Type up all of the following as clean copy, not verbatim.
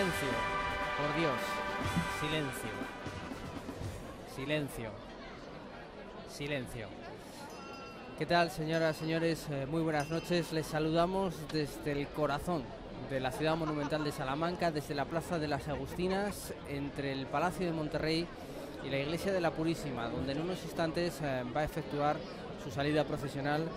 Silencio, por Dios, silencio, silencio, silencio. ¿Qué tal, señoras, señores? Muy buenas noches. Les saludamos desde el corazón de la ciudad monumental de Salamanca, desde la Plaza de las Agustinas, entre el Palacio de Monterrey y la Iglesia de la Purísima, donde en unos instantes va a efectuar su salida procesional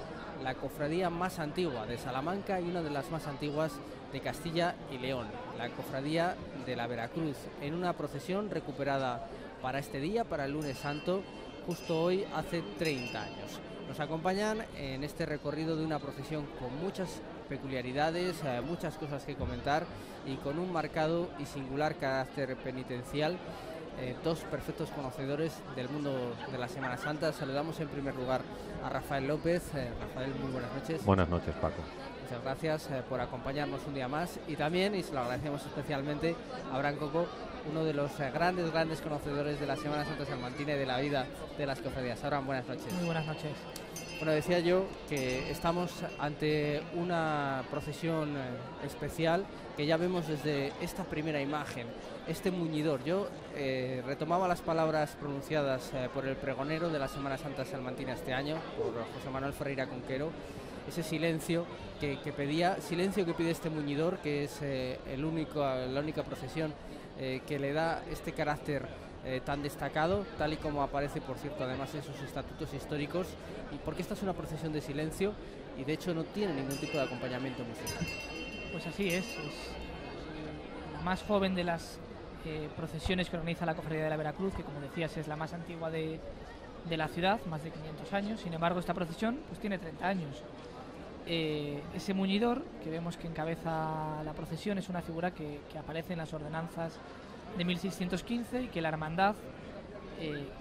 la cofradía más antigua de Salamanca y una de las más antiguas de Castilla y León, la cofradía de la Veracruz, en una procesión recuperada para este día, para el lunes santo, justo hoy hace 30 años. Nos acompañan en este recorrido de una procesión con muchas peculiaridades, muchas cosas que comentar y con un marcado y singular carácter penitencial. Dos perfectos conocedores del mundo de la Semana Santa. Saludamos en primer lugar a Rafael López. Rafael, muy buenas noches. Buenas noches, Paco. Muchas gracias por acompañarnos un día más, y también, y se lo agradecemos especialmente, a Abraham Coco, uno de los grandes conocedores de la Semana Santa salmantina y de la vida de las cofradías. Abraham, buenas noches. Muy buenas noches. Bueno, decía yo que estamos ante una procesión especial que ya vemos desde esta primera imagen, este muñidor. Yo retomaba las palabras pronunciadas por el pregonero de la Semana Santa salmantina este año, por José Manuel Ferreira Conquero, ese silencio que pide este muñidor, que es la única procesión que le da este carácter tan destacado, tal y como aparece, por cierto, además en sus estatutos históricos, y porque esta es una procesión de silencio y de hecho no tiene ningún tipo de acompañamiento musical. Pues así es la más joven de las procesiones que organiza la Cofradía de la Veracruz, que, como decías, es la más antigua de la ciudad, más de 500 años. Sin embargo, esta procesión pues tiene 30 años. Ese muñidor que vemos que encabeza la procesión es una figura que aparece en las ordenanzas de 1615 y que la hermandad,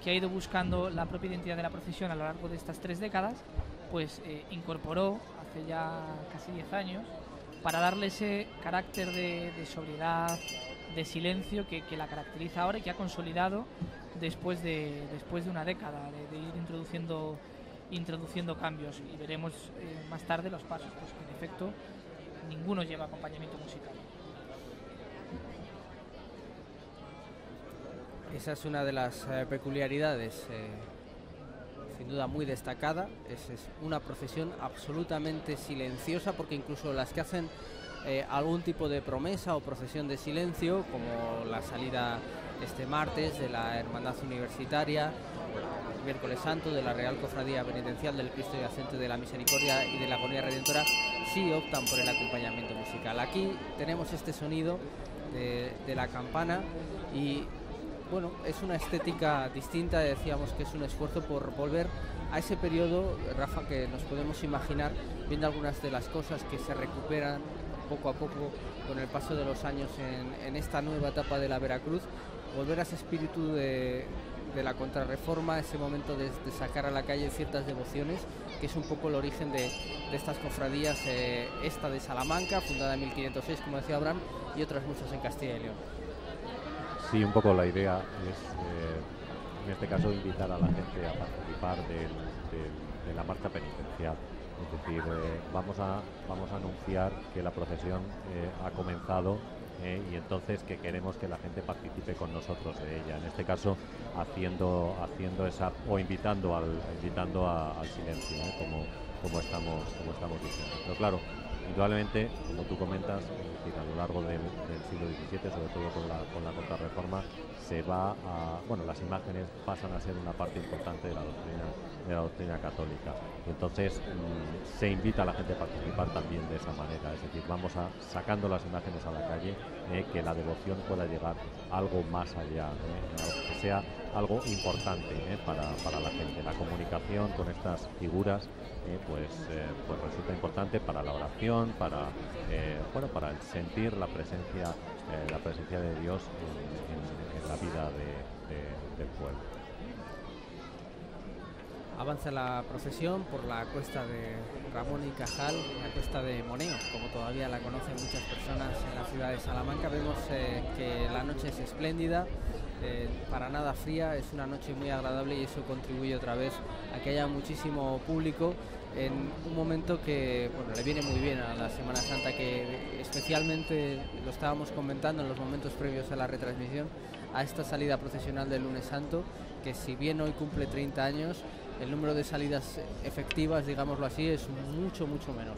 que ha ido buscando la propia identidad de la procesión a lo largo de estas 3 décadas, pues incorporó hace ya casi 10 años para darle ese carácter de sobriedad, de silencio que la caracteriza ahora y que ha consolidado después de una década de ir introduciendo cambios, y veremos más tarde los pasos, pues que en efecto ninguno lleva acompañamiento musical. Esa es una de las peculiaridades, sin duda muy destacada. Es una procesión absolutamente silenciosa, porque incluso las que hacen algún tipo de promesa o procesión de silencio, como la salida este martes de la Hermandad Universitaria, el miércoles santo de la Real Cofradía Penitencial del Cristo Yacente de la Misericordia y de la Agonía Redentora, sí optan por el acompañamiento musical. Aquí tenemos este sonido de la campana y bueno, es una estética distinta. Decíamos que es un esfuerzo por volver a ese periodo, Rafa, que nos podemos imaginar viendo algunas de las cosas que se recuperan poco a poco con el paso de los años en esta nueva etapa de la Veracruz, volver a ese espíritu de la contrarreforma, ese momento de sacar a la calle ciertas devociones, que es un poco el origen de estas cofradías, esta de Salamanca, fundada en 1506, como decía Abraham, y otras muchas en Castilla y León. Sí, un poco la idea es, en este caso, invitar a la gente a participar de la marcha penitencial. Es decir, vamos a anunciar que la procesión ha comenzado y entonces que queremos que la gente participe con nosotros de ella. En este caso, haciendo esa, o invitando al silencio, como estamos diciendo. Pero claro, indudablemente, como tú comentas, a lo largo del siglo XVII, sobre todo con la contrarreforma, las imágenes pasan a ser una parte importante de la doctrina católica. Y entonces se invita a la gente a participar también de esa manera, es decir, vamos sacando las imágenes a la calle, que la devoción pueda llegar algo más allá, que sea algo importante para la gente. La comunicación con estas figuras pues resulta importante para la oración, para el sentir la presencia de Dios en la vida del pueblo. Avanza la procesión por la cuesta de Ramón y Cajal, la cuesta de Moneo, como todavía la conocen muchas personas en la ciudad de Salamanca. Vemos que la noche es espléndida, para nada fría, es una noche muy agradable, y eso contribuye otra vez a que haya muchísimo público en un momento que bueno, le viene muy bien a la Semana Santa, que especialmente lo estábamos comentando en los momentos previos a la retransmisión, a esta salida procesional del Lunes Santo, que si bien hoy cumple 30 años, el número de salidas efectivas, digámoslo así, es mucho menor.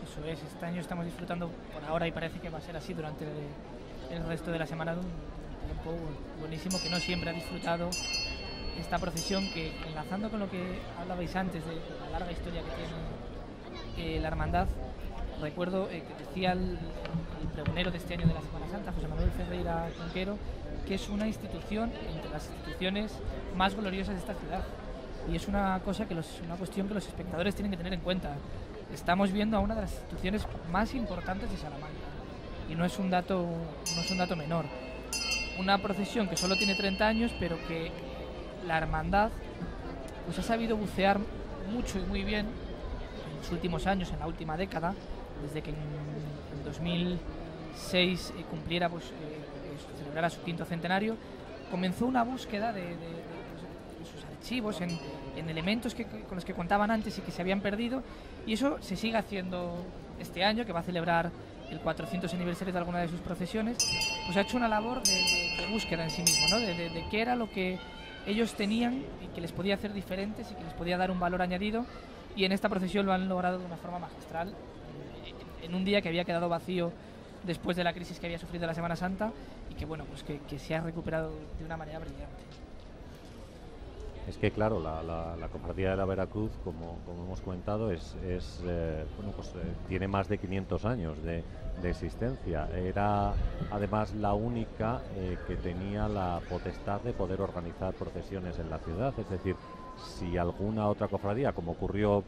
Eso es, este año estamos disfrutando por ahora y parece que va a ser así durante el resto de la semana de un tiempo buenísimo que no siempre ha disfrutado esta procesión, que enlazando con lo que hablabais antes de la larga historia que tiene la hermandad, recuerdo que decía el pregonero de este año de la Semana Santa, José Manuel Ferreira Conquero, que es una institución entre las instituciones más gloriosas de esta ciudad, y es una cuestión que los espectadores tienen que tener en cuenta. Estamos viendo a una de las instituciones más importantes de Salamanca y no es un dato menor. Una procesión que solo tiene 30 años, pero que la hermandad pues ha sabido bucear mucho y muy bien en los últimos años, en la última década, desde que en 2006 cumpliera, celebrara su 5º centenario. Comenzó una búsqueda de sus archivos en elementos con los que contaban antes y que se habían perdido, y eso se sigue haciendo este año, que va a celebrar el 400 aniversario de alguna de sus procesiones. Pues ha hecho una labor de búsqueda en sí mismo, ¿no? de qué era lo que ellos tenían y que les podía hacer diferentes y que les podía dar un valor añadido, y en esta procesión lo han logrado de una forma magistral, en un día que había quedado vacío después de la crisis que había sufrido la Semana Santa, y que bueno, pues que se ha recuperado de una manera brillante. Es que claro, la Cofradía de la Veracruz, como hemos comentado, tiene más de 500 años de existencia. Era además la única que tenía la potestad de poder organizar procesiones en la ciudad. Es decir, si alguna otra cofradía, como ocurrió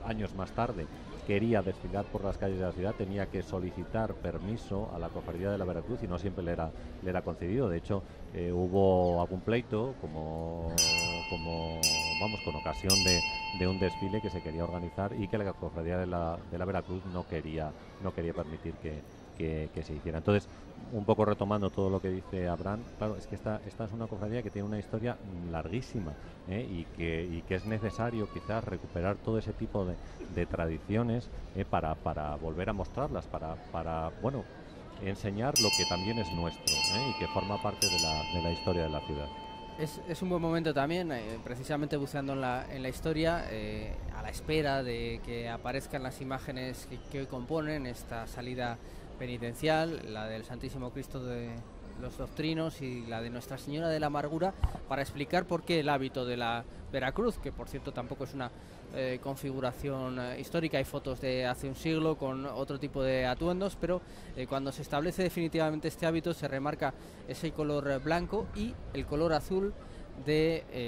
años más tarde, quería desfilar por las calles de la ciudad, tenía que solicitar permiso a la Cofradía de la Veracruz, y no siempre le era concedido. De hecho, hubo algún pleito con ocasión de un desfile que se quería organizar y que la Cofradía de la Veracruz no quería permitir que se hiciera. Entonces, un poco retomando todo lo que dice Abraham, claro, es que esta es una cofradía que tiene una historia larguísima, y que es necesario quizás recuperar todo ese tipo de tradiciones para volver a mostrarlas, para enseñar lo que también es nuestro, y que forma parte de la historia de la ciudad. Es un buen momento también, precisamente buceando en la historia, a la espera de que aparezcan las imágenes que hoy componen esta salida penitencial, la del Santísimo Cristo de los Doctrinos y la de Nuestra Señora de la Amargura, para explicar por qué el hábito de la Veracruz, que por cierto tampoco es una configuración histórica. Hay fotos de hace un siglo con otro tipo de atuendos, pero cuando se establece definitivamente este hábito se remarca ese color blanco y el color azul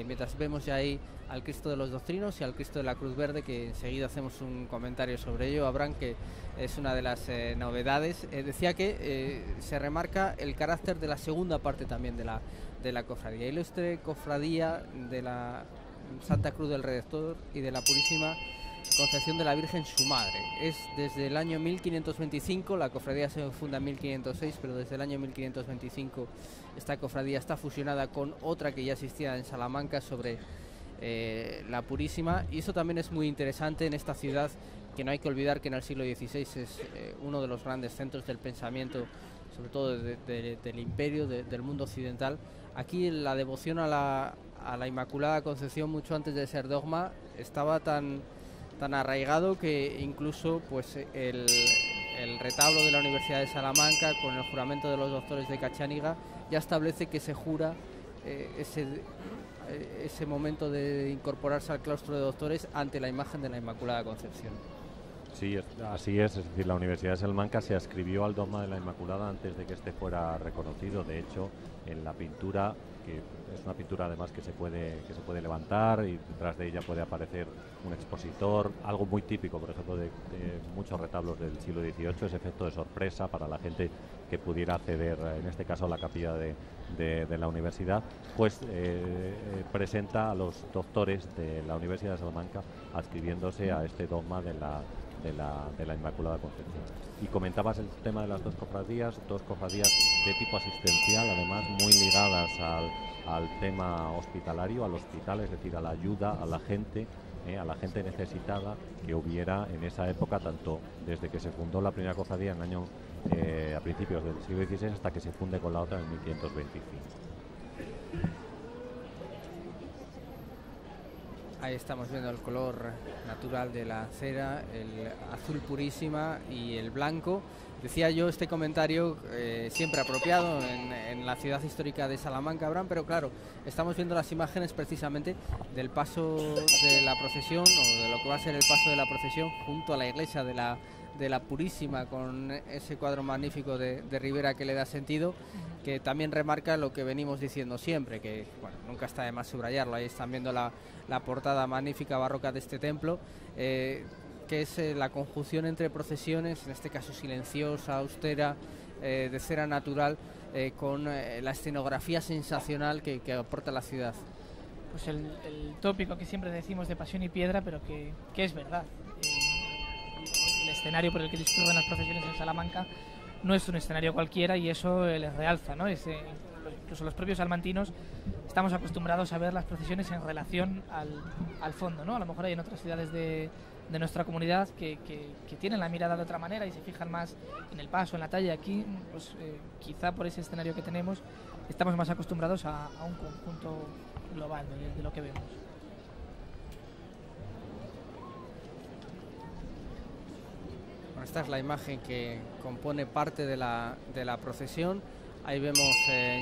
mientras vemos ya ahí al Cristo de los Doctrinos y al Cristo de la Cruz Verde, que enseguida hacemos un comentario sobre ello. Abraham, que es una de las novedades, decía que se remarca el carácter de la segunda parte también de la cofradía, ilustre cofradía de la Santa Cruz del Redentor y de la Purísima Concepción de la Virgen, su madre. Es desde el año 1525, la cofradía se funda en 1506, pero desde el año 1525 esta cofradía está fusionada con otra que ya existía en Salamanca sobre la Purísima, y eso también es muy interesante en esta ciudad, que no hay que olvidar que en el siglo XVI es uno de los grandes centros del pensamiento, sobre todo del imperio, del mundo occidental. Aquí la devoción a la Inmaculada Concepción, mucho antes de ser dogma, estaba tan arraigado que incluso pues el retablo de la Universidad de Salamanca, con el juramento de los doctores de Cachániga, ya establece que se jura ese momento de incorporarse al claustro de doctores ante la imagen de la Inmaculada Concepción. Sí, así es decir, la Universidad de Salamanca se adscribió al dogma de la Inmaculada antes de que este fuera reconocido. De hecho, en la pintura, que es una pintura además que se puede levantar, y detrás de ella puede aparecer un expositor, algo muy típico, por ejemplo, de muchos retablos del siglo XVIII, ese efecto de sorpresa para la gente que pudiera acceder, en este caso a la capilla de la universidad, pues presenta a los doctores de la Universidad de Salamanca adscribiéndose a este dogma de la Inmaculada Concepción. Y comentabas el tema de las dos cofradías de tipo asistencial, además muy ligadas al tema hospitalario, al hospital, es decir, a la ayuda a la gente a la gente necesitada que hubiera en esa época, tanto desde que se fundó la primera cofradía en el año a principios del siglo XVI hasta que se funde con la otra en 1525. Ahí estamos viendo el color natural de la cera, el azul purísima y el blanco. Decía yo este comentario siempre apropiado en la ciudad histórica de Salamanca, Abraham, pero claro, estamos viendo las imágenes precisamente del paso de la procesión, o de lo que va a ser el paso de la procesión junto a la iglesia de la Purísima, con ese cuadro magnífico de Rivera que le da sentido, que también remarca lo que venimos diciendo siempre, que bueno, nunca está de más subrayarlo. Ahí están viendo la portada magnífica barroca de este templo, que es la conjunción entre procesiones, en este caso silenciosa, austera, de cera natural, con la escenografía sensacional que aporta la ciudad. Pues el tópico que siempre decimos de pasión y piedra, pero que es verdad. El escenario por el que discurren las procesiones en Salamanca no es un escenario cualquiera, y eso les realza, ¿no? Incluso los propios salmantinos estamos acostumbrados a ver las procesiones en relación al fondo, ¿no? A lo mejor hay en otras ciudades de nuestra comunidad que tienen la mirada de otra manera y se fijan más en el paso, en la talla. Aquí, pues quizá por ese escenario que tenemos, estamos más acostumbrados a un conjunto global de lo que vemos. Bueno, esta es la imagen que compone parte de la procesión. Ahí vemos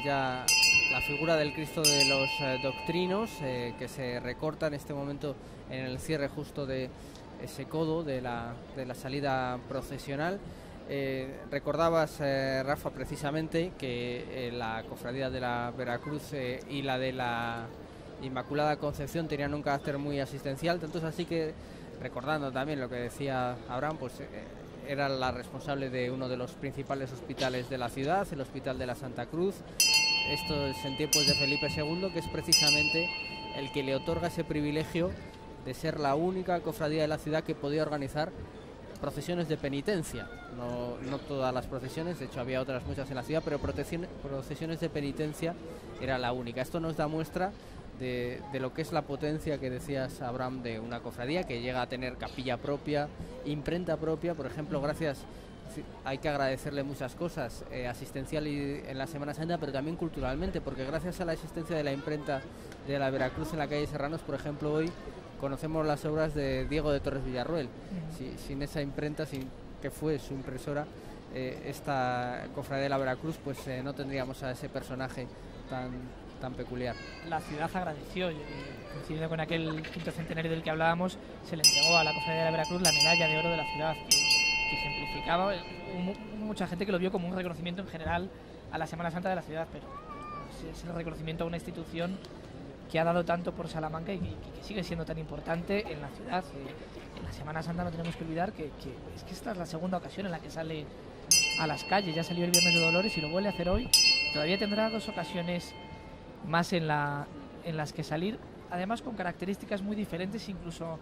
ya la figura del Cristo de los Doctrinos, que se recorta en este momento en el cierre justo de ese codo de la salida procesional. Recordabas, Rafa, precisamente que la cofradía de la Veracruz y la de la Inmaculada Concepción tenían un carácter muy asistencial, tanto es así que, recordando también lo que decía Abraham, pues era la responsable de uno de los principales hospitales de la ciudad, el Hospital de la Santa Cruz. Esto es en tiempos de Felipe II, que es precisamente el que le otorga ese privilegio de ser la única cofradía de la ciudad que podía organizar procesiones de penitencia. No todas las procesiones, de hecho había otras muchas en la ciudad, pero procesiones de penitencia era la única. Esto nos da muestra de lo que es la potencia que decías, Abraham, de una cofradía que llega a tener capilla propia, imprenta propia, por ejemplo, gracias. Hay que agradecerle muchas cosas, asistencial y en la Semana Santa, pero también culturalmente, porque gracias a la existencia de la imprenta de la Veracruz en la calle Serranos, por ejemplo, hoy conocemos las obras de Diego de Torres Villarroel. Sin esa imprenta, que fue su impresora, esta cofradía de la Veracruz, pues no tendríamos a ese personaje tan peculiar. La ciudad agradeció, coincidiendo con aquel quinto centenario del que hablábamos, se le entregó a la cofradía de la Veracruz la medalla de oro de la ciudad, que ejemplificaba. Hubo mucha gente que lo vio como un reconocimiento en general a la Semana Santa de la ciudad, pero es el reconocimiento a una institución que ha dado tanto por Salamanca y que sigue siendo tan importante en la ciudad. En la Semana Santa no tenemos que olvidar que esta es la segunda ocasión en la que sale a las calles. Ya salió el Viernes de Dolores y lo vuelve a hacer hoy. Todavía tendrá 2 ocasiones más en las que salir, además con características muy diferentes, incluso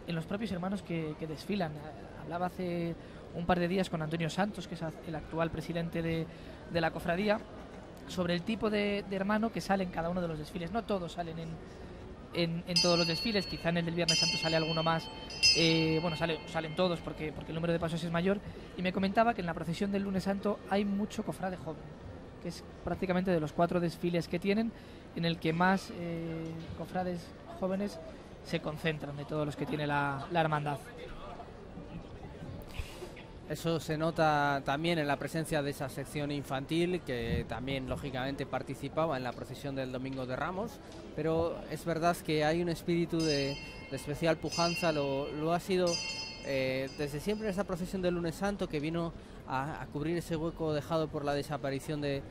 en los propios hermanos que desfilan. Hablaba hace un par de días con Antonio Santos, que es el actual presidente de la cofradía, sobre el tipo de hermano que sale en cada uno de los desfiles. No todos salen en todos los desfiles, quizá en el del Viernes Santo sale alguno más, salen todos porque el número de pasos es mayor, y me comentaba que en la procesión del Lunes Santo hay mucho cofrade joven, que es prácticamente de los 4 desfiles que tienen, en el que más cofrades jóvenes se concentran de todos los que tiene la hermandad. Eso se nota también en la presencia de esa sección infantil, que también lógicamente participaba en la procesión del Domingo de Ramos, pero es verdad que hay un espíritu de especial pujanza. Lo ha sido desde siempre en esta procesión del Lunes Santo, que vino a cubrir ese hueco dejado por la desaparición de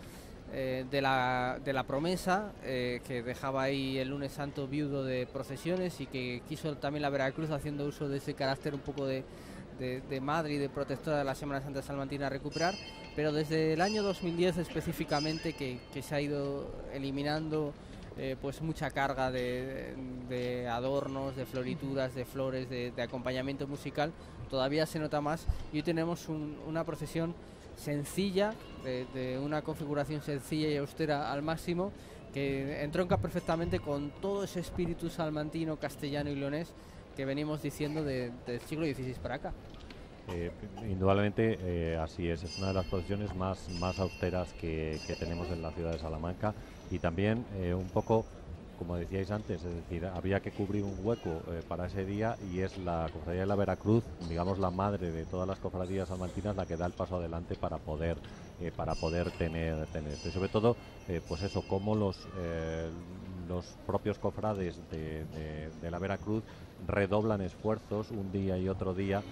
la promesa, que dejaba ahí el Lunes Santo viudo de procesiones, y que quiso también la Veracruz, haciendo uso de ese carácter un poco de madre y de protectora de la Semana Santa salmantina, a recuperar. Pero desde el año 2010 específicamente, que se ha ido eliminando pues mucha carga de adornos, de florituras, de flores, de acompañamiento musical, todavía se nota más, y hoy tenemos una procesión sencilla, de una configuración sencilla y austera al máximo, que entronca perfectamente con todo ese espíritu salmantino, castellano y leonés, que venimos diciendo del siglo XVI para acá. Indudablemente así es una de las procesiones más austeras que tenemos en la ciudad de Salamanca, y también un poco, como decíais antes, es decir, había que cubrir un hueco para ese día, y es la Cofradía de la Veracruz, digamos la madre de todas las cofradías salmantinas, la que da el paso adelante para poder tener esto. Y sobre todo, pues eso, como los propios cofrades de la Veracruz redoblan esfuerzos un día y otro día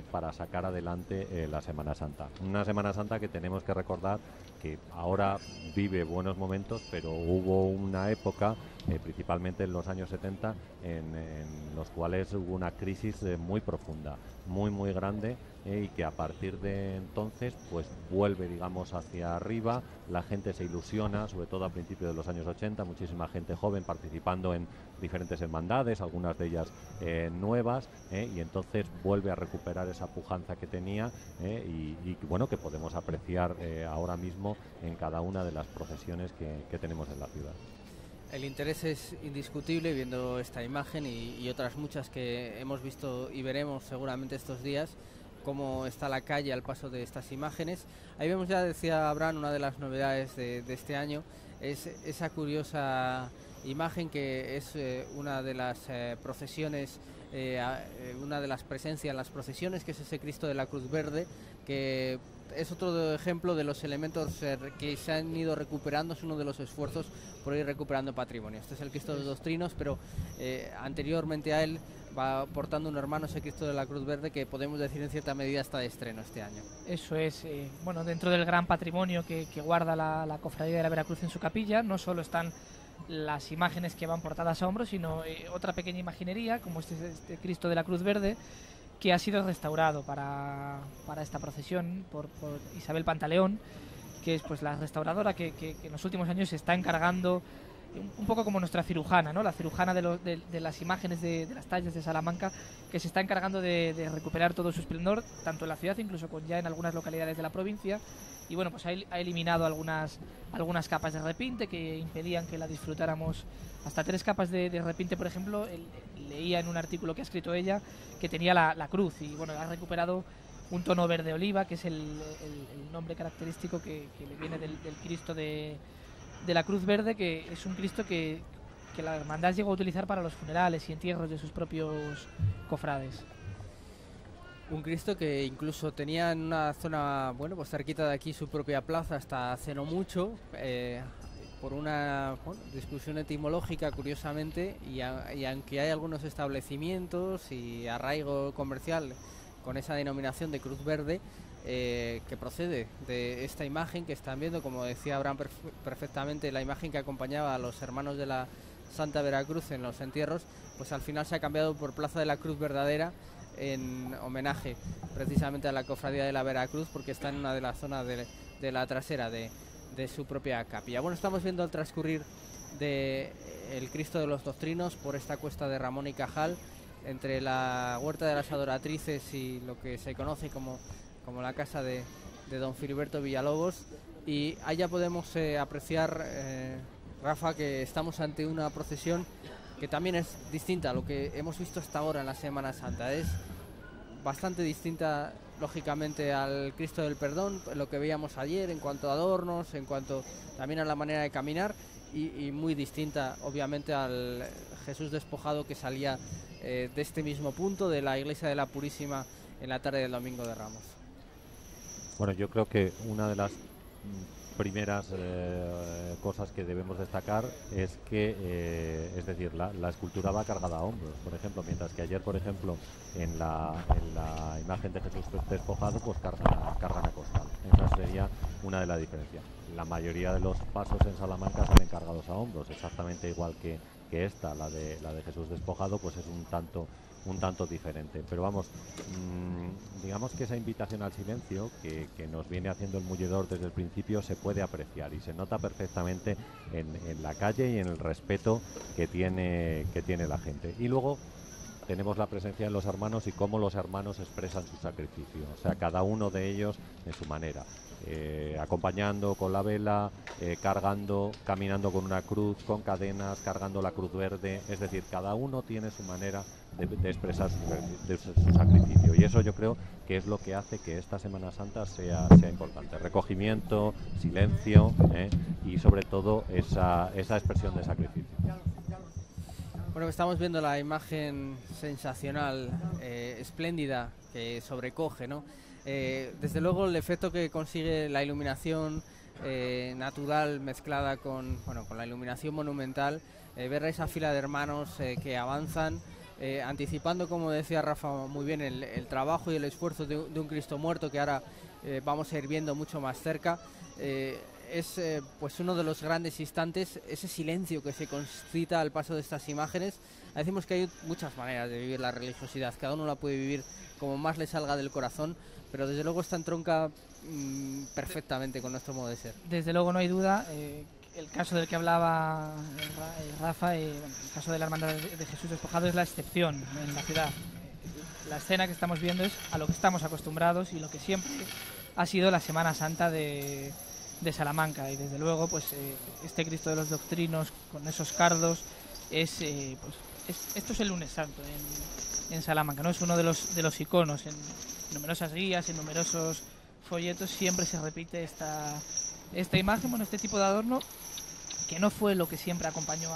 para sacar adelante la Semana Santa. Una Semana Santa que tenemos que recordar que ahora vive buenos momentos, pero hubo una época, principalmente en los años 70, en los cuales hubo una crisis muy profunda, muy grande, y que a partir de entonces pues vuelve, digamos, hacia arriba. La gente se ilusiona, sobre todo a principios de los años 80, muchísima gente joven participando en diferentes hermandades, algunas de ellas nuevas, y entonces vuelve a recuperar esa pujanza que tenía, y bueno, que podemos apreciar ahora mismo en cada una de las procesiones que tenemos en la ciudad. El interés es indiscutible viendo esta imagen y otras muchas que hemos visto y veremos seguramente estos días, cómo está la calle al paso de estas imágenes. Ahí vemos, ya decía Abraham, una de las novedades de este año es esa curiosa imagen que es una de las procesiones, una de las presencias en las procesiones, que es ese Cristo de la Cruz Verde, que es otro ejemplo de los elementos que se han ido recuperando, es uno de los esfuerzos por ir recuperando patrimonio. Este es el Cristo de los Trinos, pero anteriormente a él va portando un hermano, ese Cristo de la Cruz Verde, que podemos decir en cierta medida está de estreno este año. Eso es, bueno, dentro del gran patrimonio que guarda la Cofradía de la Veracruz en su capilla, no solo están las imágenes que van portadas a hombros, sino otra pequeña imaginería, como este Cristo de la Cruz Verde, que ha sido restaurado para esta procesión por Isabel Pantaleón, que es pues la restauradora que en los últimos años se está encargando, un poco como nuestra cirujana, ¿no? La cirujana de las imágenes de las tallas de Salamanca, que se está encargando de recuperar todo su esplendor, tanto en la ciudad, incluso ya en algunas localidades de la provincia. Y bueno, pues ha eliminado algunas capas de repinte que impedían que la disfrutáramos. Hasta 3 capas de repinte, por ejemplo. Leía en un artículo que ha escrito ella que tenía la cruz, y bueno, ha recuperado un tono verde oliva, que es el nombre característico que le viene del Cristo de la Cruz Verde, que es un Cristo que la hermandad llegó a utilizar para los funerales y entierros de sus propios cofrades. Un Cristo que incluso tenía en una zona, bueno, pues cerquita de aquí, su propia plaza hasta hace no mucho, por una discusión etimológica, curiosamente, y aunque hay algunos establecimientos y arraigo comercial con esa denominación de Cruz Verde, que procede de esta imagen que están viendo, como decía Abraham perfectamente, la imagen que acompañaba a los hermanos de la Santa Veracruz en los entierros, pues al final se ha cambiado por Plaza de la Cruz Verdadera, en homenaje precisamente a la Cofradía de la Veracruz, porque está en una de las zonas de la trasera de su propia capilla. Bueno, estamos viendo el transcurrir de el Cristo de los Trinos por esta cuesta de Ramón y Cajal, entre la Huerta de las Adoratrices y lo que se conoce como la casa de don Filiberto Villalobos, y allá podemos apreciar, Rafa, que estamos ante una procesión que también es distinta a lo que hemos visto hasta ahora en la Semana Santa. Es bastante distinta, lógicamente, al Cristo del Perdón, lo que veíamos ayer en cuanto a adornos, en cuanto también a la manera de caminar, y muy distinta, obviamente, al Jesús despojado que salía de este mismo punto de la Iglesia de la Purísima en la tarde del Domingo de Ramos. Bueno, yo creo que una de las primeras cosas que debemos destacar es que, es decir, la escultura va cargada a hombros, por ejemplo, mientras que ayer, por ejemplo, en la imagen de Jesús despojado, pues cargan a costal. Esa sería una de las diferencias. La mayoría de los pasos en Salamanca salen cargados a hombros, exactamente igual que esta, la de Jesús despojado, pues es un tanto diferente, pero vamos, digamos que esa invitación al silencio que nos viene haciendo el mulledor desde el principio se puede apreciar y se nota perfectamente en la calle y en el respeto que tiene la gente. Y luego tenemos la presencia de los hermanos y cómo los hermanos expresan su sacrificio, o sea, cada uno de ellos en su manera. Acompañando con la vela, cargando, caminando con una cruz, con cadenas, cargando la cruz verde, es decir, cada uno tiene su manera de expresar su sacrificio. Y eso yo creo que es lo que hace que esta Semana Santa sea importante. Recogimiento, silencio, y sobre todo esa expresión de sacrificio. Bueno, estamos viendo la imagen sensacional, espléndida, que sobrecoge, ¿no? Desde luego el efecto que consigue la iluminación natural mezclada con la iluminación monumental, ver esa fila de hermanos que avanzan, anticipando, como decía Rafa muy bien, el trabajo y el esfuerzo de un Cristo muerto que ahora vamos a ir viendo mucho más cerca. Es pues uno de los grandes instantes, ese silencio que se concita al paso de estas imágenes. Decimos que hay muchas maneras de vivir la religiosidad, cada uno la puede vivir como más le salga del corazón, pero desde luego esta entronca perfectamente con nuestro modo de ser. Desde luego no hay duda, el caso del que hablaba Rafa, el caso de la Hermandad de Jesús Despojado es la excepción en la ciudad. La escena que estamos viendo es a lo que estamos acostumbrados y lo que siempre ha sido la Semana Santa de Salamanca, y desde luego pues este Cristo de los Doctrinos con esos cardos esto es el Lunes Santo en Salamanca, ¿no? Es uno de los iconos. En numerosas guías, en numerosos folletos siempre se repite esta imagen, este tipo de adorno, que no fue lo que siempre acompañó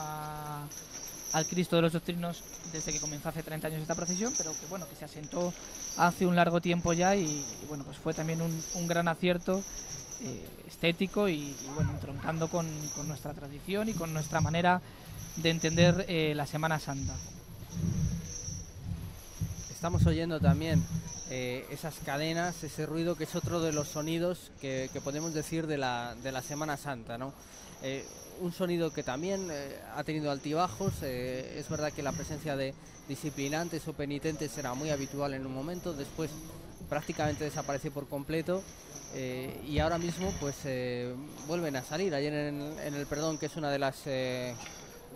al Cristo de los Doctrinos desde que comenzó hace 30 años esta procesión, pero que se asentó hace un largo tiempo ya, y pues fue también un gran acierto estético y entroncando con nuestra tradición y con nuestra manera de entender la Semana Santa. Estamos oyendo también esas cadenas, ese ruido que es otro de los sonidos que podemos decir de la Semana Santa, ¿no? Un sonido que también ha tenido altibajos. Es verdad que la presencia de disciplinantes o penitentes era muy habitual en un momento, después prácticamente desapareció por completo, y ahora mismo pues vuelven a salir. Ayer en el Perdón, que es una de las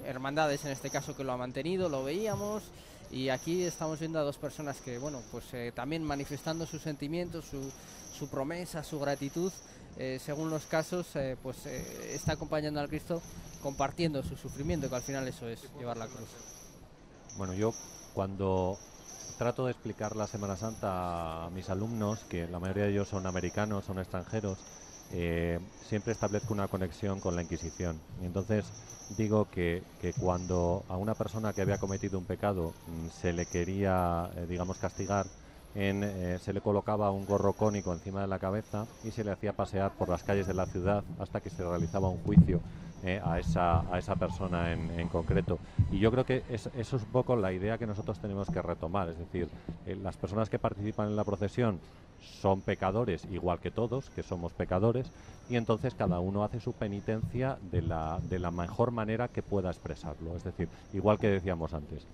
hermandades en este caso que lo ha mantenido, lo veíamos, y aquí estamos viendo a dos personas que también manifestando sus sentimientos, su promesa, su gratitud, según los casos, está acompañando al Cristo, compartiendo su sufrimiento, que al final eso es llevar la cruz. Bueno, yo cuando trato de explicar la Semana Santa a mis alumnos, que la mayoría de ellos son americanos, son extranjeros, siempre establezco una conexión con la Inquisición. Y entonces digo que cuando a una persona que había cometido un pecado se le quería, castigar, se le colocaba un gorro cónico encima de la cabeza y se le hacía pasear por las calles de la ciudad hasta que se realizaba un juicio a esa persona en concreto. Y yo creo que eso es un poco la idea que nosotros tenemos que retomar, es decir, las personas que participan en la procesión son pecadores igual que todos, que somos pecadores, y entonces cada uno hace su penitencia de la mejor manera que pueda expresarlo. Es decir, igual que decíamos antes,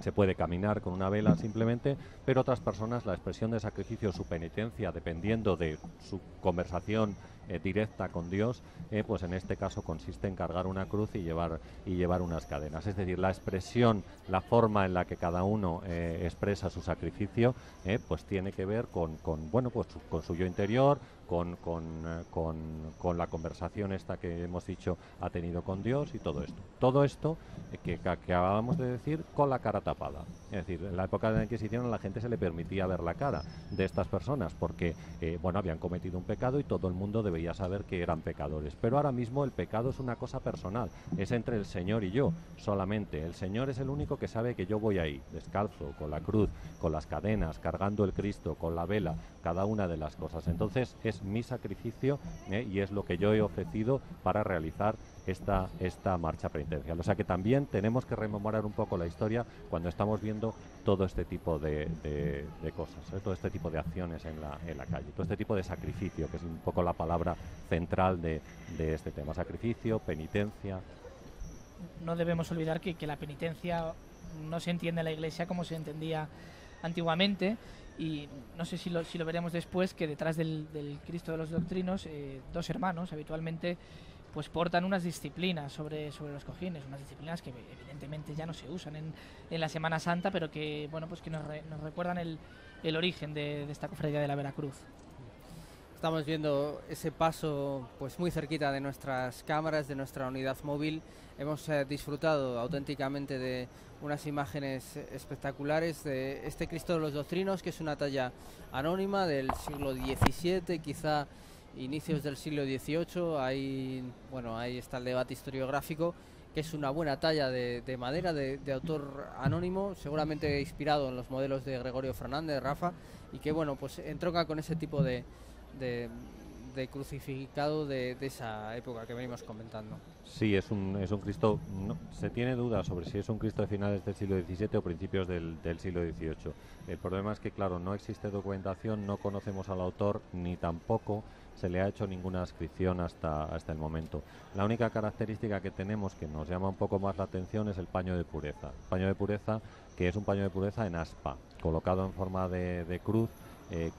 se puede caminar con una vela simplemente, pero otras personas la expresión de sacrificio, su penitencia, dependiendo de su conversación directa con Dios, pues en este caso consiste en cargar una cruz y llevar unas cadenas. Es decir, la expresión, la forma en la que cada uno expresa su sacrificio, pues tiene que ver con su yo interior, con la conversación esta que hemos dicho ha tenido con Dios, y todo esto. Todo esto que acabamos de decir con la cara tapada. Es decir, en la época de la Inquisición a la gente se le permitía ver la cara de estas personas porque habían cometido un pecado y todo el mundo debía saber que eran pecadores. Pero ahora mismo el pecado es una cosa personal, es entre el Señor y yo solamente. El Señor es el único que sabe que yo voy ahí, descalzo, con la cruz, con las cadenas, cargando el Cristo, con la vela, cada una de las cosas. Entonces es mi sacrificio y es lo que yo he ofrecido para realizar esta marcha penitencial. O sea que también tenemos que rememorar un poco la historia cuando estamos viendo todo este tipo de cosas, todo este tipo de acciones en la calle, todo este tipo de sacrificio, que es un poco la palabra central de este tema: sacrificio, penitencia. No debemos olvidar que la penitencia no se entiende en la Iglesia como se entendía antiguamente, y no sé si lo veremos después, que detrás del Cristo de los Doctrinos, dos hermanos habitualmente pues portan unas disciplinas sobre los cojines, unas disciplinas que evidentemente ya no se usan en la Semana Santa, pero que que nos recuerdan el origen de esta cofradía de la Veracruz. Estamos viendo ese paso pues muy cerquita de nuestras cámaras, de nuestra unidad móvil. Hemos disfrutado auténticamente de unas imágenes espectaculares de este Cristo de los Doctrinos, que es una talla anónima del siglo XVII, quizá inicios del siglo XVIII. Ahí está el debate historiográfico, que es una buena talla de madera de autor anónimo, seguramente inspirado en los modelos de Gregorio Fernández, Rafa, y que pues entronca con ese tipo de crucificado de esa época que venimos comentando. Sí, es un Cristo, se tiene dudas sobre si es un Cristo de finales del siglo XVII o principios del siglo XVIII. El problema es que, claro, no existe documentación, no conocemos al autor, ni tampoco se le ha hecho ninguna inscripción hasta el momento. La única característica que tenemos que nos llama un poco más la atención es el paño de pureza. El paño de pureza, que es un paño de pureza en aspa, colocado en forma de cruz,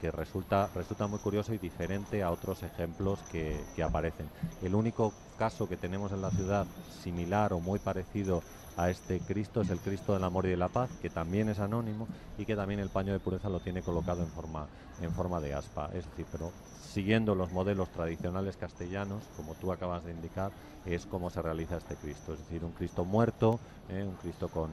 que resulta muy curioso y diferente a otros ejemplos que aparecen. El único caso que tenemos en la ciudad similar o muy parecido a este Cristo es el Cristo del Amor y de la Paz, que también es anónimo y que también el paño de pureza lo tiene colocado en forma de aspa. Es decir, pero siguiendo los modelos tradicionales castellanos, como tú acabas de indicar, es como se realiza este Cristo. Es decir, un Cristo muerto, un Cristo con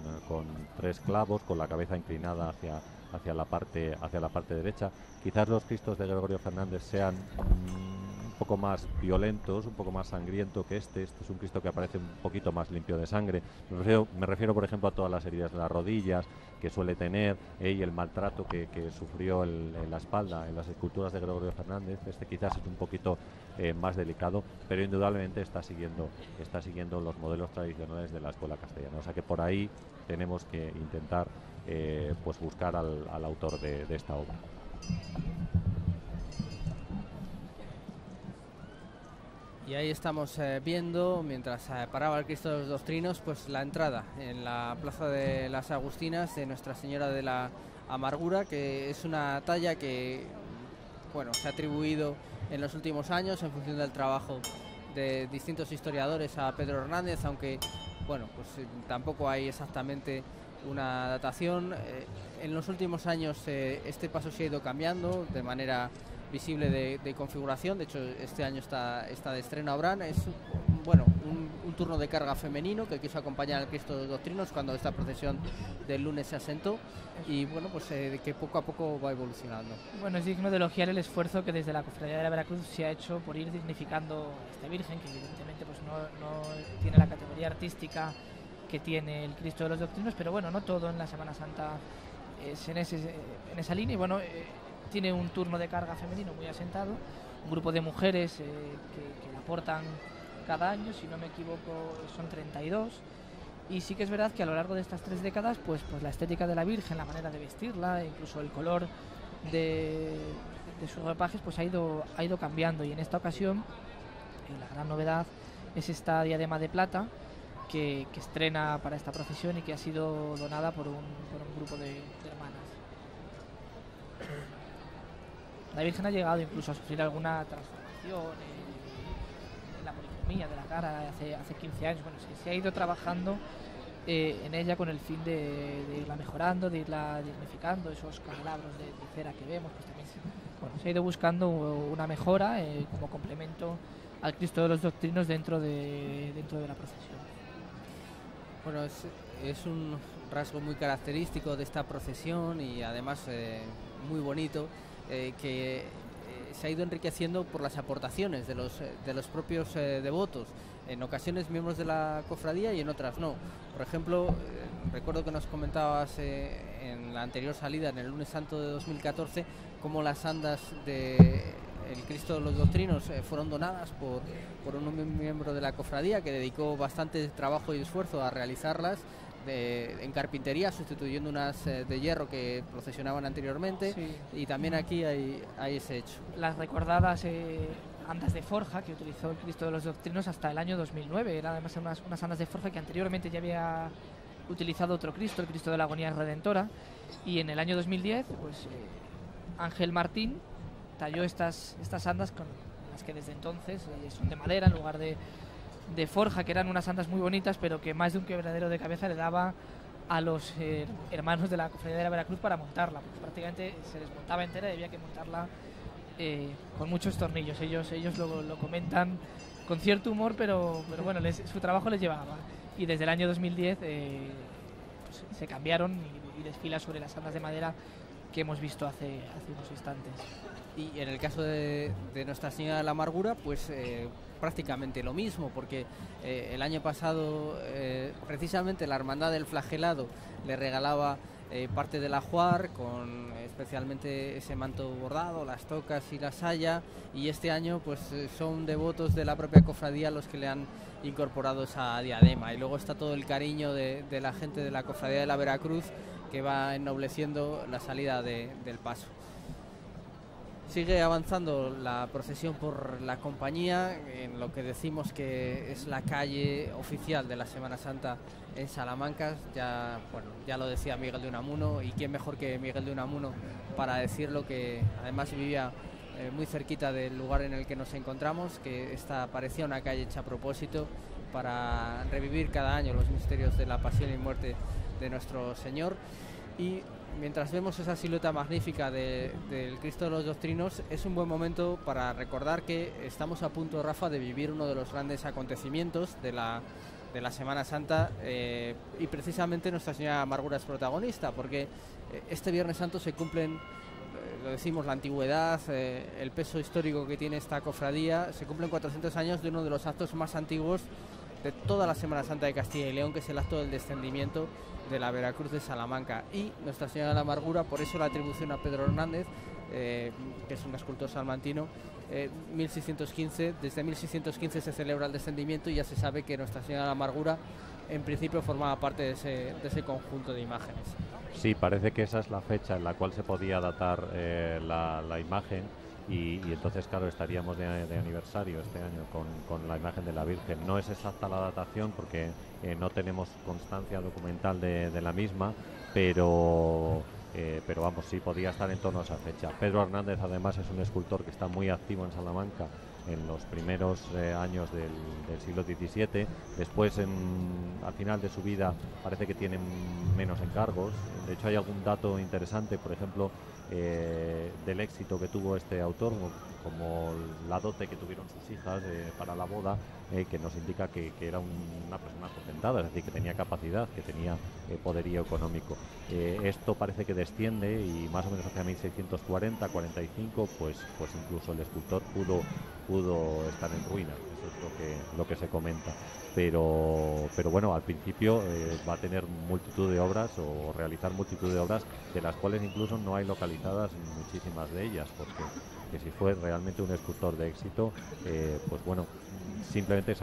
3 clavos, con la cabeza inclinada hacia la parte derecha. Quizás los Cristos de Gregorio Fernández sean un poco más violentos, un poco más sangriento que este. Este es un Cristo que aparece un poquito más limpio de sangre. Me refiero, por ejemplo, a todas las heridas de las rodillas que suele tener, y el maltrato que sufrió en la espalda en las esculturas de Gregorio Fernández. Este quizás es un poquito más delicado, pero indudablemente está siguiendo los modelos tradicionales de la escuela castellana. O sea que por ahí tenemos que intentar buscar al autor de esta obra. Y ahí estamos viendo, mientras paraba el Cristo de los Doctrinos, pues la entrada en la Plaza de las Agustinas de Nuestra Señora de la Amargura, que es una talla que se ha atribuido en los últimos años en función del trabajo de distintos historiadores a Pedro Hernández, aunque tampoco hay exactamente una datación. En los últimos años este paso se ha ido cambiando de manera visible de configuración. De hecho, este año está de estreno Abraham. Es un turno de carga femenino que quiso acompañar al Cristo de los Doctrinos cuando esta procesión del lunes se asentó, y que poco a poco va evolucionando. Bueno, es digno de elogiar el esfuerzo que desde la Cofradía de la Veracruz se ha hecho por ir dignificando a esta Virgen, que evidentemente no tiene la categoría artística que tiene el Cristo de los Doctrinos, pero no todo en la Semana Santa es en esa línea. Y tiene un turno de carga femenino muy asentado, un grupo de mujeres que la aportan cada año, si no me equivoco son 32, y sí que es verdad que a lo largo de estas 3 décadas pues la estética de la Virgen, la manera de vestirla, incluso el color de sus ropajes pues ha ido cambiando, y en esta ocasión la gran novedad es esta diadema de plata que estrena para esta procesión y que ha sido donada por un grupo de hermanas. La Virgen ha llegado incluso a sufrir alguna transformación en la policromía de la cara hace 15 años. Se ha ido trabajando en ella con el fin de irla mejorando, de irla dignificando. Esos candelabros de cera que vemos, pues también se ha ido buscando una mejora como complemento al Cristo de los Doctrinos dentro de la procesión. Es un rasgo muy característico de esta procesión, y además muy bonito, que se ha ido enriqueciendo por las aportaciones de los propios devotos, en ocasiones miembros de la cofradía y en otras no. Por ejemplo, recuerdo que nos comentabas en la anterior salida, en el lunes santo de 2014, cómo las andas de el Cristo de los Doctrinos fueron donadas por un miembro de la cofradía que dedicó bastante trabajo y esfuerzo a realizarlas en carpintería, sustituyendo unas de hierro que procesionaban anteriormente. Sí. Y también aquí hay ese hecho. Las recordadas andas de forja que utilizó el Cristo de los Doctrinos hasta el año 2009, eran además unas andas de forja que anteriormente ya había utilizado otro Cristo, el Cristo de la Agonía Redentora, y en el año 2010 Ángel Martín talló estas andas con las que desde entonces son de madera en lugar de forja, que eran unas andas muy bonitas, pero que más de un quebradero de cabeza le daba a los hermanos de la Cofradía de la Veracruz para montarla, porque prácticamente se desmontaba entera y había que montarla con muchos tornillos. Ellos lo comentan con cierto humor, pero bueno, su trabajo les llevaba. Y desde el año 2010 pues, se cambiaron y desfilan sobre las andas de madera que hemos visto hace unos instantes. Y en el caso de Nuestra Señora de la Amargura, pues prácticamente lo mismo, porque el año pasado precisamente la Hermandad del Flagelado le regalaba parte del ajuar, con especialmente ese manto bordado, las tocas y la saya, y este año pues son devotos de la propia cofradía los que le han incorporado esa diadema. Y luego está todo el cariño de la gente de la Cofradía de la Veracruz, que va ennobleciendo la salida del paso. Sigue avanzando la procesión por la compañía, en lo que decimos que es la calle oficial de la Semana Santa en Salamanca. Ya lo decía Miguel de Unamuno, y quién mejor que Miguel de Unamuno para decirlo, que además vivía muy cerquita del lugar en el que nos encontramos, que esta parecía una calle hecha a propósito para revivir cada año los misterios de la pasión y muerte de nuestro Señor. Y mientras vemos esa silueta magnífica del Cristo de los Doctrinos, es un buen momento para recordar que estamos a punto, Rafa, de vivir uno de los grandes acontecimientos de la Semana Santa, y precisamente Nuestra Señora de la Amargura es protagonista, porque este Viernes Santo se cumplen, lo decimos, la antigüedad, el peso histórico que tiene esta cofradía. Se cumplen 400 años de uno de los actos más antiguos de toda la Semana Santa de Castilla y León, que es el acto del descendimiento de la Veracruz de Salamanca. Y Nuestra Señora de la Amargura, por eso la atribución a Pedro Hernández, que es un escultor salmantino, 1615, desde 1615 se celebra el descendimiento, y ya se sabe que Nuestra Señora de la Amargura en principio formaba parte de ese conjunto de imágenes. Sí, parece que esa es la fecha en la cual se podía datar la imagen, y entonces, claro, estaríamos de aniversario este año con la imagen de la Virgen. No es exacta la datación porque no tenemos constancia documental de la misma, pero vamos, sí podía estar en torno a esa fecha. Pedro Hernández, además, es un escultor que está muy activo en Salamanca en los primeros años del siglo XVII. Después, al final de su vida, parece que tiene menos encargos. De hecho, hay algún dato interesante, por ejemplo, del éxito que tuvo este autor, como la dote que tuvieron sus hijas para la boda, que nos indica que era una persona potentada, es decir, que tenía capacidad, que tenía poderío económico. Esto parece que desciende, y más o menos hacia 1640-45, pues incluso el escultor pudo estar en ruina. Eso es lo que se comenta. Pero bueno, al principio va a tener multitud de obras, o realizar multitud de obras, de las cuales incluso no hay localizadas muchísimas de ellas, porque que si fue realmente un escultor de éxito, pues bueno, simplemente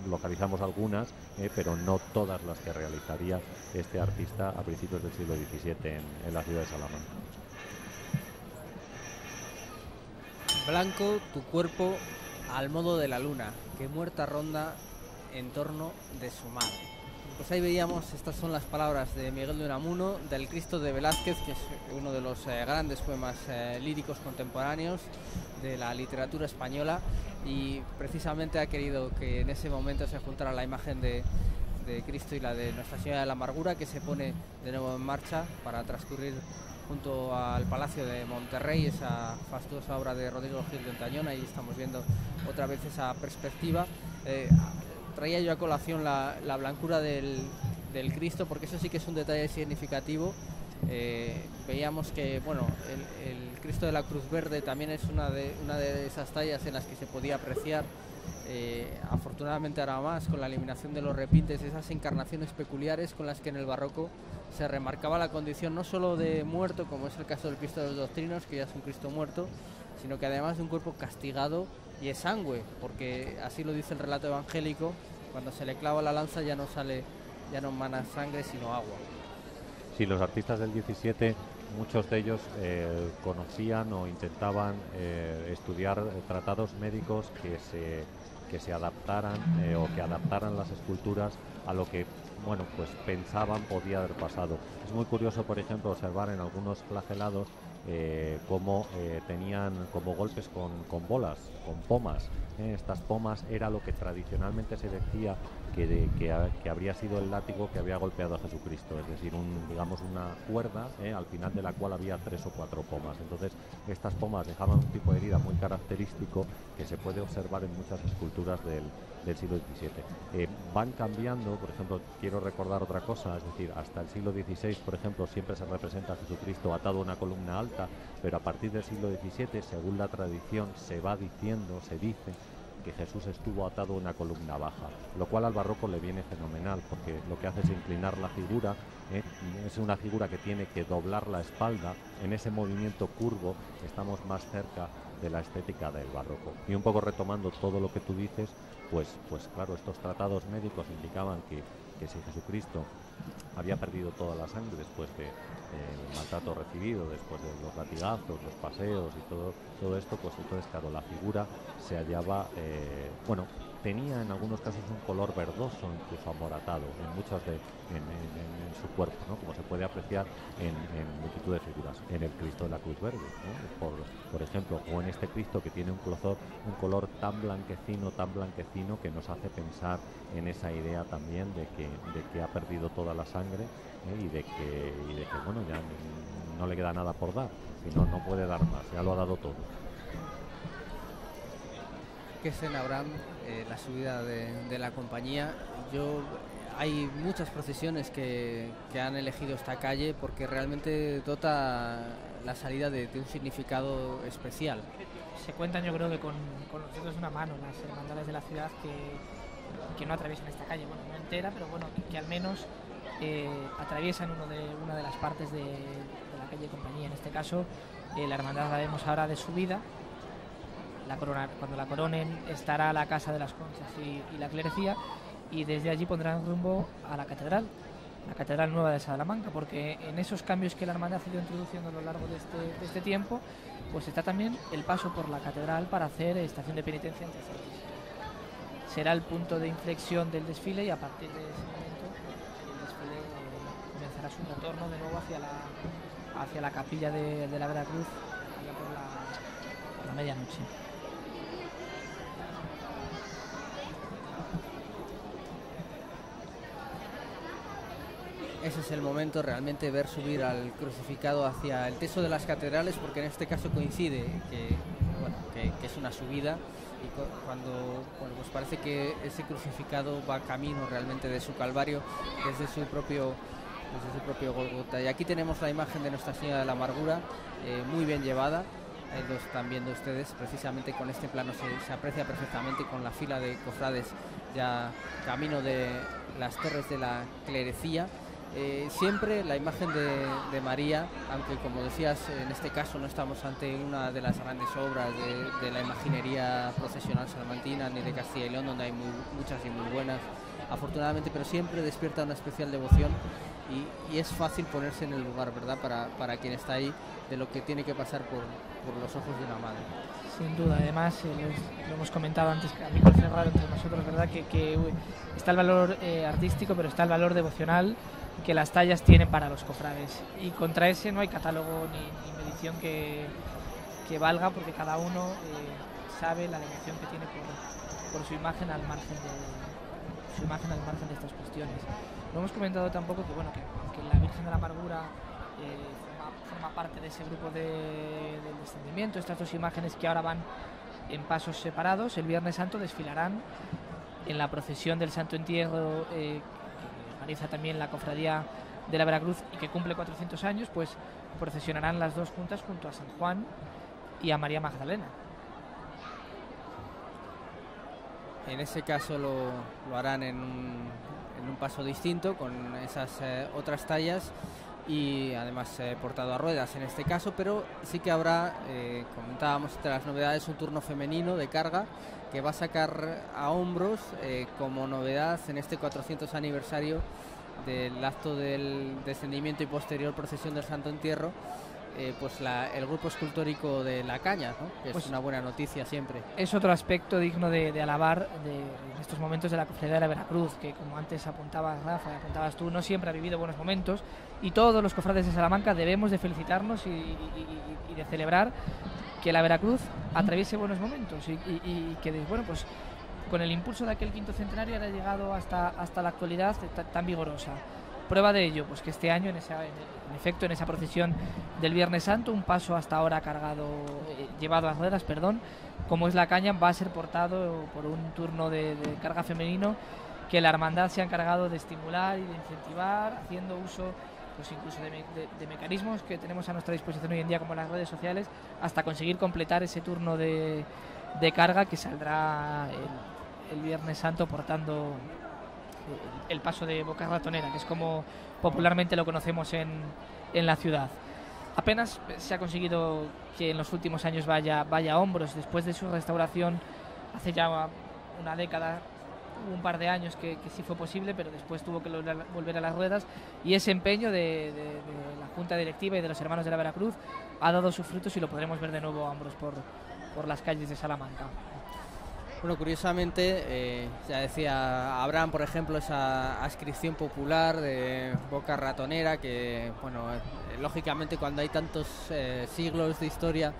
localizamos algunas, pero no todas las que realizaría este artista a principios del siglo XVII en la ciudad de Salamanca. Blanco tu cuerpo al modo de la luna, que muerta ronda en torno de su madre. Pues ahí veíamos, estas son las palabras de Miguel de Unamuno, del Cristo de Velázquez, que es uno de los grandes poemas líricos contemporáneos de la literatura española, y precisamente ha querido que en ese momento se juntara la imagen de Cristo y la de Nuestra Señora de la Amargura, que se pone de nuevo en marcha para transcurrir junto al Palacio de Monterrey, esa fastuosa obra de Rodrigo Gil de Ontañón. Ahí estamos viendo otra vez esa perspectiva. Traía yo a colación la blancura del Cristo, porque eso sí que es un detalle significativo. Veíamos que bueno, el Cristo de la Cruz Verde también es una de esas tallas en las que se podía apreciar, afortunadamente ahora más, con la eliminación de los repintes, esas encarnaciones peculiares con las que en el barroco se remarcaba la condición no solo de muerto, como es el caso del Cristo de los Doctrinos, que ya es un Cristo muerto, sino que además de un cuerpo castigado y exangüe, porque así lo dice el relato evangélico: cuando se le clava la lanza ya no emana sangre sino agua. Sí, los artistas del 17, muchos de ellos conocían o intentaban estudiar tratados médicos que se adaptaran o que adaptaran las esculturas a lo que pensaban podía haber pasado. Es muy curioso, por ejemplo, observar en algunos flagelados cómo tenían como golpes con bolas, con pomas. Estas pomas era lo que tradicionalmente se decía que habría sido el látigo que había golpeado a Jesucristo, es decir, digamos una cuerda al final de la cual había 3 o 4 pomas. Entonces estas pomas dejaban un tipo de herida muy característico que se puede observar en muchas esculturas del siglo XVII. Van cambiando, por ejemplo, quiero recordar otra cosa, es decir, hasta el siglo XVI, por ejemplo, siempre se representa a Jesucristo atado a una columna alta, pero a partir del siglo XVII, según la tradición, se dice que Jesús estuvo atado a una columna baja, lo cual al barroco le viene fenomenal, porque lo que hace es inclinar la figura, es una figura que tiene que doblar la espalda. En ese movimiento curvo estamos más cerca de la estética del barroco. Y un poco retomando todo lo que tú dices, pues claro, estos tratados médicos indicaban que si Jesucristo había perdido toda la sangre después del maltrato recibido, después de los latigazos, los paseos y todo esto, pues entonces claro, la figura se hallaba, tenía en algunos casos un color verdoso, incluso amoratado en su cuerpo, ¿no? Como se puede apreciar en multitud de figuras, en el Cristo de la Cruz Verde, ¿no? Por ejemplo, o en este Cristo que tiene un color tan blanquecino que nos hace pensar en esa idea también de que ha perdido toda la sangre, y de que bueno, ya no le queda nada por dar, sino no puede dar más, ya lo ha dado todo. ¿Qué escena, Abraham? La subida de la compañía. Hay muchas procesiones que han elegido esta calle porque realmente dota la salida de un significado especial. Se cuentan, yo creo que con los dedos de una mano, las hermandades de la ciudad que no atraviesan esta calle, bueno, no entera, pero bueno, que al menos atraviesan una de las partes de la calle Compañía. En este caso, la hermandad la vemos ahora de subida. Cuando la coronen estará la Casa de las Conchas y la Clerecía, y desde allí pondrán rumbo a la catedral nueva de Salamanca, porque en esos cambios que la hermandad ha ido introduciendo a lo largo de este tiempo, pues está también el paso por la catedral para hacer estación de penitencia entre Santísimo. Será el punto de inflexión del desfile, y a partir de ese momento el desfile comenzará su retorno de nuevo hacia la capilla de la Veracruz, allá por la medianoche. Ese es el momento, realmente, ver subir al crucificado hacia el teso de las catedrales, porque en este caso coincide que es una subida, y cuando pues parece que ese crucificado va camino realmente de su calvario, desde su propio Golgota. Y aquí tenemos la imagen de Nuestra Señora de la Amargura, muy bien llevada. Ahí lo están viendo ustedes, precisamente con este plano se aprecia perfectamente, con la fila de cofrades ya camino de las torres de la Clerecía. Siempre la imagen de María, aunque como decías, en este caso no estamos ante una de las grandes obras de la imaginería procesional salmantina ni de Castilla y León, donde hay muchas y muy buenas, afortunadamente, pero siempre despierta una especial devoción, y es fácil ponerse en el lugar, ¿verdad?, para quien está ahí, de lo que tiene que pasar por los ojos de una madre. Sin duda, además lo hemos comentado antes, que a mí me parece raro entre nosotros, ¿verdad?, que está el valor artístico, pero está el valor devocional que las tallas tienen para los cofrades, y contra ese no hay catálogo ni medición que valga, porque cada uno sabe la devoción que tiene por su imagen al margen de estas cuestiones. No hemos comentado tampoco que la Virgen de la Amargura forma parte de ese grupo del descendimiento. Estas dos imágenes, que ahora van en pasos separados, el Viernes Santo desfilarán en la procesión del Santo Entierro, que organiza también la Cofradía de la Veracruz y que cumple 400 años, pues procesionarán las dos juntas junto a San Juan y a María Magdalena. En ese caso lo harán en un paso distinto, con esas otras tallas, y además portado a ruedas en este caso, pero sí que habrá, comentábamos entre las novedades, un turno femenino de carga que va a sacar a hombros, como novedad en este 400 aniversario del acto del descendimiento y posterior procesión del Santo Entierro, pues el grupo escultórico de La Caña, ¿no? Que pues es una buena noticia siempre. Es otro aspecto digno de alabar en estos momentos de la Cofradía de la Veracruz, que como antes apuntabas Rafa, apuntabas tú, no siempre ha vivido buenos momentos, y todos los cofrades de Salamanca debemos de felicitarnos y de celebrar que la Veracruz atraviese buenos momentos y que bueno, pues con el impulso de aquel quinto centenario haya llegado hasta la actualidad tan vigorosa. Prueba de ello, pues que este año, en efecto, en esa procesión del Viernes Santo, un paso hasta ahora llevado a ruedas, como es La Caña, va a ser portado por un turno de carga femenino que la hermandad se ha encargado de estimular y de incentivar, haciendo uso pues incluso de mecanismos que tenemos a nuestra disposición hoy en día, como las redes sociales, hasta conseguir completar ese turno de carga que saldrá el Viernes Santo portando el paso de Boca Ratonera, que es como popularmente lo conocemos en la ciudad. Apenas se ha conseguido que en los últimos años vaya a hombros. Después de su restauración hace ya una década, un par de años que sí fue posible, pero después tuvo que volver a las ruedas, y ese empeño de la Junta Directiva y de los hermanos de la Veracruz ha dado sus frutos y lo podremos ver de nuevo a hombros por las calles de Salamanca. Bueno, curiosamente, ya decía Abraham, por ejemplo, esa ascripción popular de Boca Ratonera, que, bueno, lógicamente cuando hay tantos siglos de historia,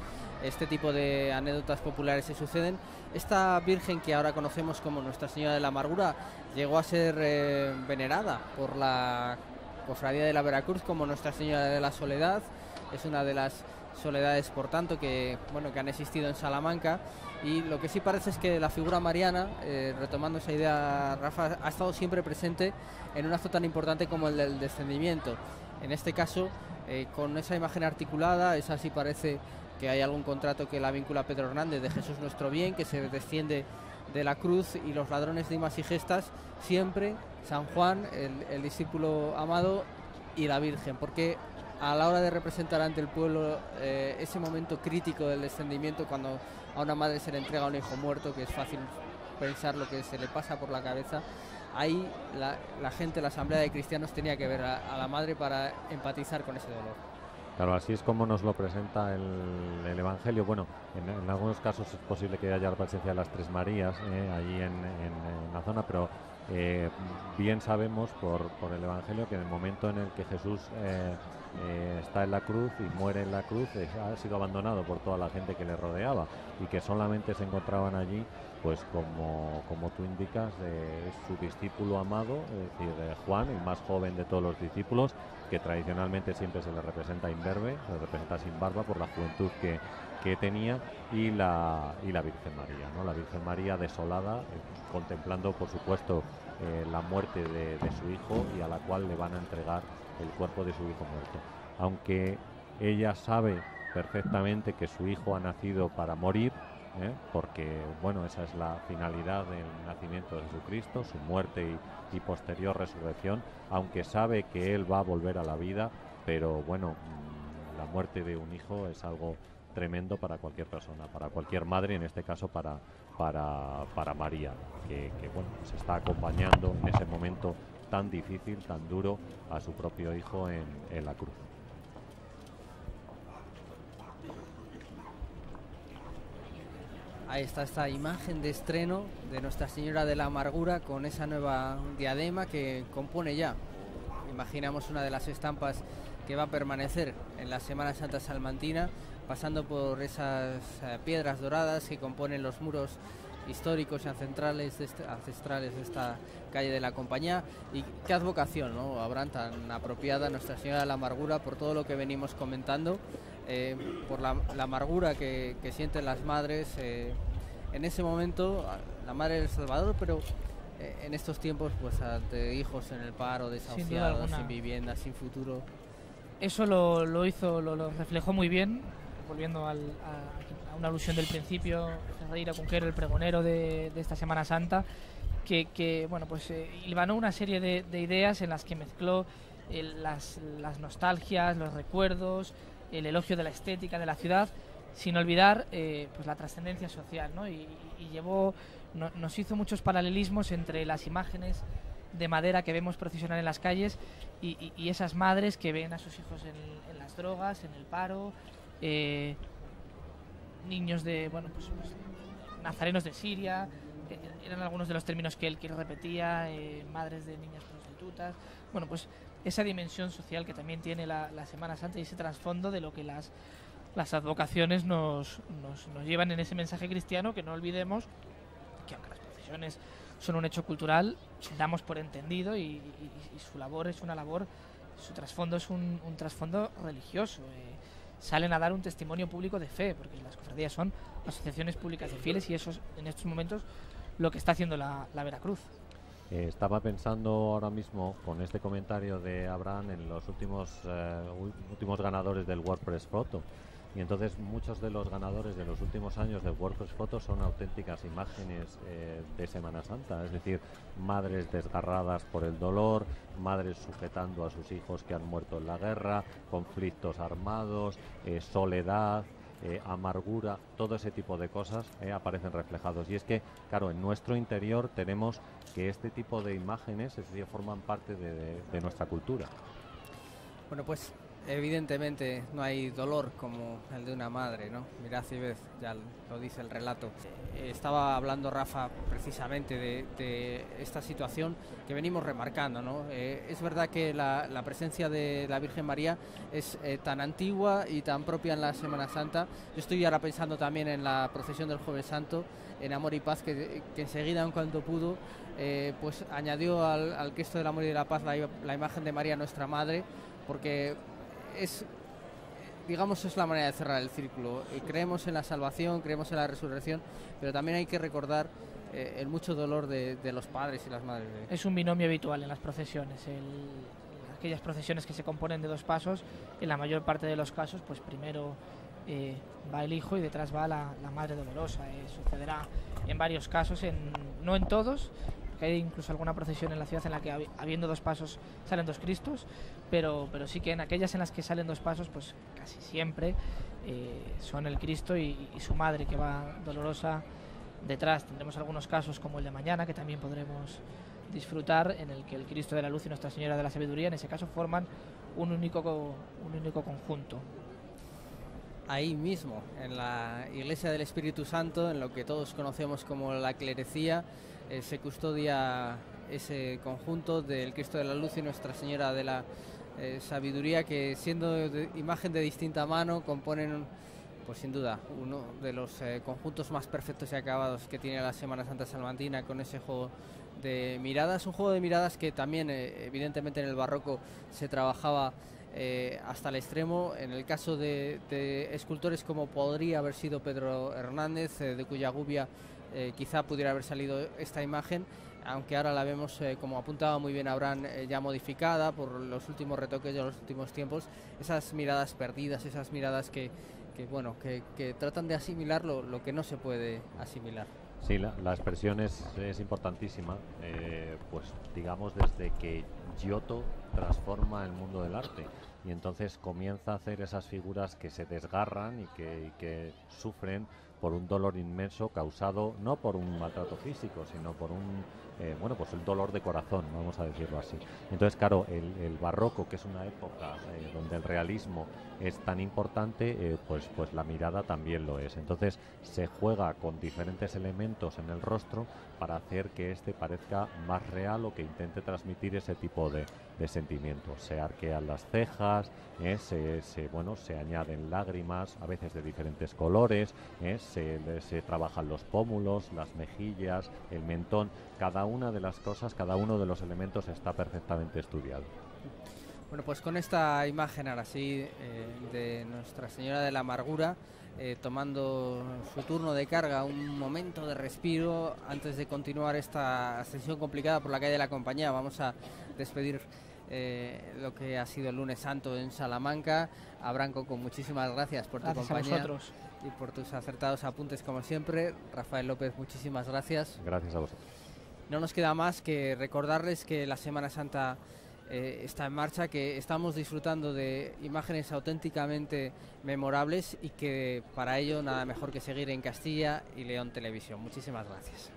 este tipo de anécdotas populares se suceden. Esta Virgen que ahora conocemos como Nuestra Señora de la Amargura llegó a ser venerada por la Cofradía de la Veracruz como Nuestra Señora de la Soledad. Es una de las soledades, por tanto, que han existido en Salamanca. Y lo que sí parece es que la figura mariana, retomando esa idea, Rafa, ha estado siempre presente en un acto tan importante como el del descendimiento. En este caso, con esa imagen articulada, esa sí parece que hay algún contrato que la vincula a Pedro Hernández de Jesús Nuestro Bien, que se desciende de la cruz, y los ladrones de imas y gestas, siempre San Juan, el discípulo amado, y la Virgen, porque a la hora de representar ante el pueblo ese momento crítico del descendimiento, cuando a una madre se le entrega un hijo muerto, que es fácil pensar lo que se le pasa por la cabeza, ahí la gente, la asamblea de cristianos, tenía que ver a la madre para empatizar con ese dolor. Claro, así es como nos lo presenta el Evangelio. Bueno, en algunos casos es posible que haya la presencia de las Tres Marías allí en la zona, pero bien sabemos por el Evangelio que en el momento en el que Jesús está en la cruz y muere en la cruz, ha sido abandonado por toda la gente que le rodeaba, y que solamente se encontraban allí, pues como tú indicas, su discípulo amado, es decir, Juan, el más joven de todos los discípulos, que tradicionalmente siempre se le representa imberbe, se le representa sin barba por la juventud que tenía, y la Virgen María, ¿no? La Virgen María desolada, contemplando, por supuesto, la muerte de su hijo, y a la cual le van a entregar el cuerpo de su hijo muerto. Aunque ella sabe perfectamente que su hijo ha nacido para morir, porque, bueno, esa es la finalidad del nacimiento de Jesucristo, su muerte y posterior resurrección, aunque sabe que él va a volver a la vida, pero bueno, la muerte de un hijo es algo tremendo para cualquier persona, para cualquier madre, en este caso para María, que bueno, se está acompañando en ese momento tan difícil, tan duro, a su propio hijo en la cruz. Ahí está esta imagen de estreno de Nuestra Señora de la Amargura, con esa nueva diadema que compone ya, imaginamos, una de las estampas que va a permanecer en la Semana Santa salmantina, pasando por esas piedras doradas que componen los muros históricos y ancestrales de esta calle de la Compañía. Y qué advocación, ¿no, Abraham, tan apropiada Nuestra Señora de la Amargura, por todo lo que venimos comentando, por la amargura que sienten las madres en ese momento, la madre del Salvador, pero en estos tiempos, pues ante hijos en el paro, desahuciados, sin vivienda, sin futuro. Eso lo reflejó muy bien, volviendo a una alusión del principio, Ferreira Cunquero, el pregonero de esta Semana Santa, que bueno, pues hilvanó una serie de ideas en las que mezcló las nostalgias, los recuerdos, el elogio de la estética de la ciudad, sin olvidar pues la trascendencia social, ¿no? Y nos hizo muchos paralelismos entre las imágenes de madera que vemos procesionar en las calles y esas madres que ven a sus hijos en las drogas, en el paro, niños de, bueno, pues nazarenos de Siria, eran algunos de los términos que él repetía, madres de niñas prostitutas, bueno, pues esa dimensión social que también tiene la Semana Santa y ese trasfondo de lo que las advocaciones nos llevan en ese mensaje cristiano, que no olvidemos que aunque las procesiones son un hecho cultural, damos por entendido y su labor es una labor, su trasfondo es un trasfondo religioso. Salen a dar un testimonio público de fe, porque las cofradías son asociaciones públicas de fieles y eso es en estos momentos lo que está haciendo la Veracruz. Estaba pensando ahora mismo con este comentario de Abraham en los últimos ganadores del WordPress Photo. Y entonces muchos de los ganadores de los últimos años del WordPress Photo son auténticas imágenes de Semana Santa, es decir, madres desgarradas por el dolor, madres sujetando a sus hijos que han muerto en la guerra, conflictos armados, soledad, amargura, todo ese tipo de cosas aparecen reflejados. Y es que, claro, en nuestro interior tenemos que este tipo de imágenes, es decir, forman parte de nuestra cultura. Bueno, pues evidentemente no hay dolor como el de una madre, ¿no? Mirad y ved, ya lo dice el relato. Estaba hablando Rafa precisamente de esta situación que venimos remarcando, ¿no? Es verdad que la presencia de la Virgen María es tan antigua y tan propia en la Semana Santa. Yo estoy ahora pensando también en la procesión del Jueves Santo, en Amor y Paz, que enseguida, en cuanto pudo, pues añadió al Cristo del Amor y de la Paz la imagen de María, nuestra Madre, porque es la manera de cerrar el círculo. Creemos en la salvación, creemos en la resurrección, pero también hay que recordar el mucho dolor de los padres y las madres. Es un binomio habitual en las procesiones. Aquellas procesiones que se componen de dos pasos, en la mayor parte de los casos, pues primero va el hijo y detrás va la madre dolorosa. Sucederá en varios casos, no en todos, porque hay incluso alguna procesión en la ciudad en la que habiendo dos pasos salen dos Cristos, pero sí que en aquellas en las que salen dos pasos, pues casi siempre son el Cristo y su madre, que va dolorosa detrás. Tendremos algunos casos como el de mañana, que también podremos disfrutar, en el que el Cristo de la Luz y Nuestra Señora de la Sabiduría en ese caso forman un único conjunto. Ahí mismo, en la Iglesia del Espíritu Santo, en lo que todos conocemos como la clerecía, se custodia ese conjunto del Cristo de la Luz y Nuestra Señora de la Sabiduría, que siendo imagen de distinta mano componen, pues sin duda, uno de los conjuntos más perfectos y acabados que tiene la Semana Santa salmantina, con ese juego de miradas, un juego de miradas que también evidentemente en el barroco se trabajaba hasta el extremo. En el caso de escultores como podría haber sido Pedro Hernández, de cuya gubia quizá pudiera haber salido esta imagen, aunque ahora la vemos, como apuntaba muy bien Abraham, ya modificada por los últimos retoques de los últimos tiempos, esas miradas perdidas, esas miradas que tratan de asimilar lo que no se puede asimilar. Sí, la expresión es importantísima, pues digamos desde que Giotto transforma el mundo del arte y entonces comienza a hacer esas figuras que se desgarran y que sufren por un dolor inmenso causado no por un maltrato físico, sino por pues el dolor de corazón, vamos a decirlo así. Entonces, claro, el barroco, que es una época donde el realismo es tan importante, pues la mirada también lo es. Entonces se juega con diferentes elementos en el rostro para hacer que este parezca más real o que intente transmitir ese tipo de sentimientos. Se arquean las cejas, se añaden lágrimas, a veces de diferentes colores, se trabajan los pómulos, las mejillas, el mentón. Cada una de las cosas, cada uno de los elementos está perfectamente estudiado. Bueno, pues con esta imagen ahora sí de Nuestra Señora de la Amargura, tomando su turno de carga, un momento de respiro antes de continuar esta ascensión complicada por la calle de la Compañía. Vamos a despedir lo que ha sido el lunes santo en Salamanca. Abraham Coco, muchísimas gracias por tu compañía y por tus acertados apuntes como siempre. Rafael López, muchísimas gracias. Gracias a vosotros. No nos queda más que recordarles que la Semana Santa está en marcha, que estamos disfrutando de imágenes auténticamente memorables y que para ello nada mejor que seguir en Castilla y León Televisión. Muchísimas gracias.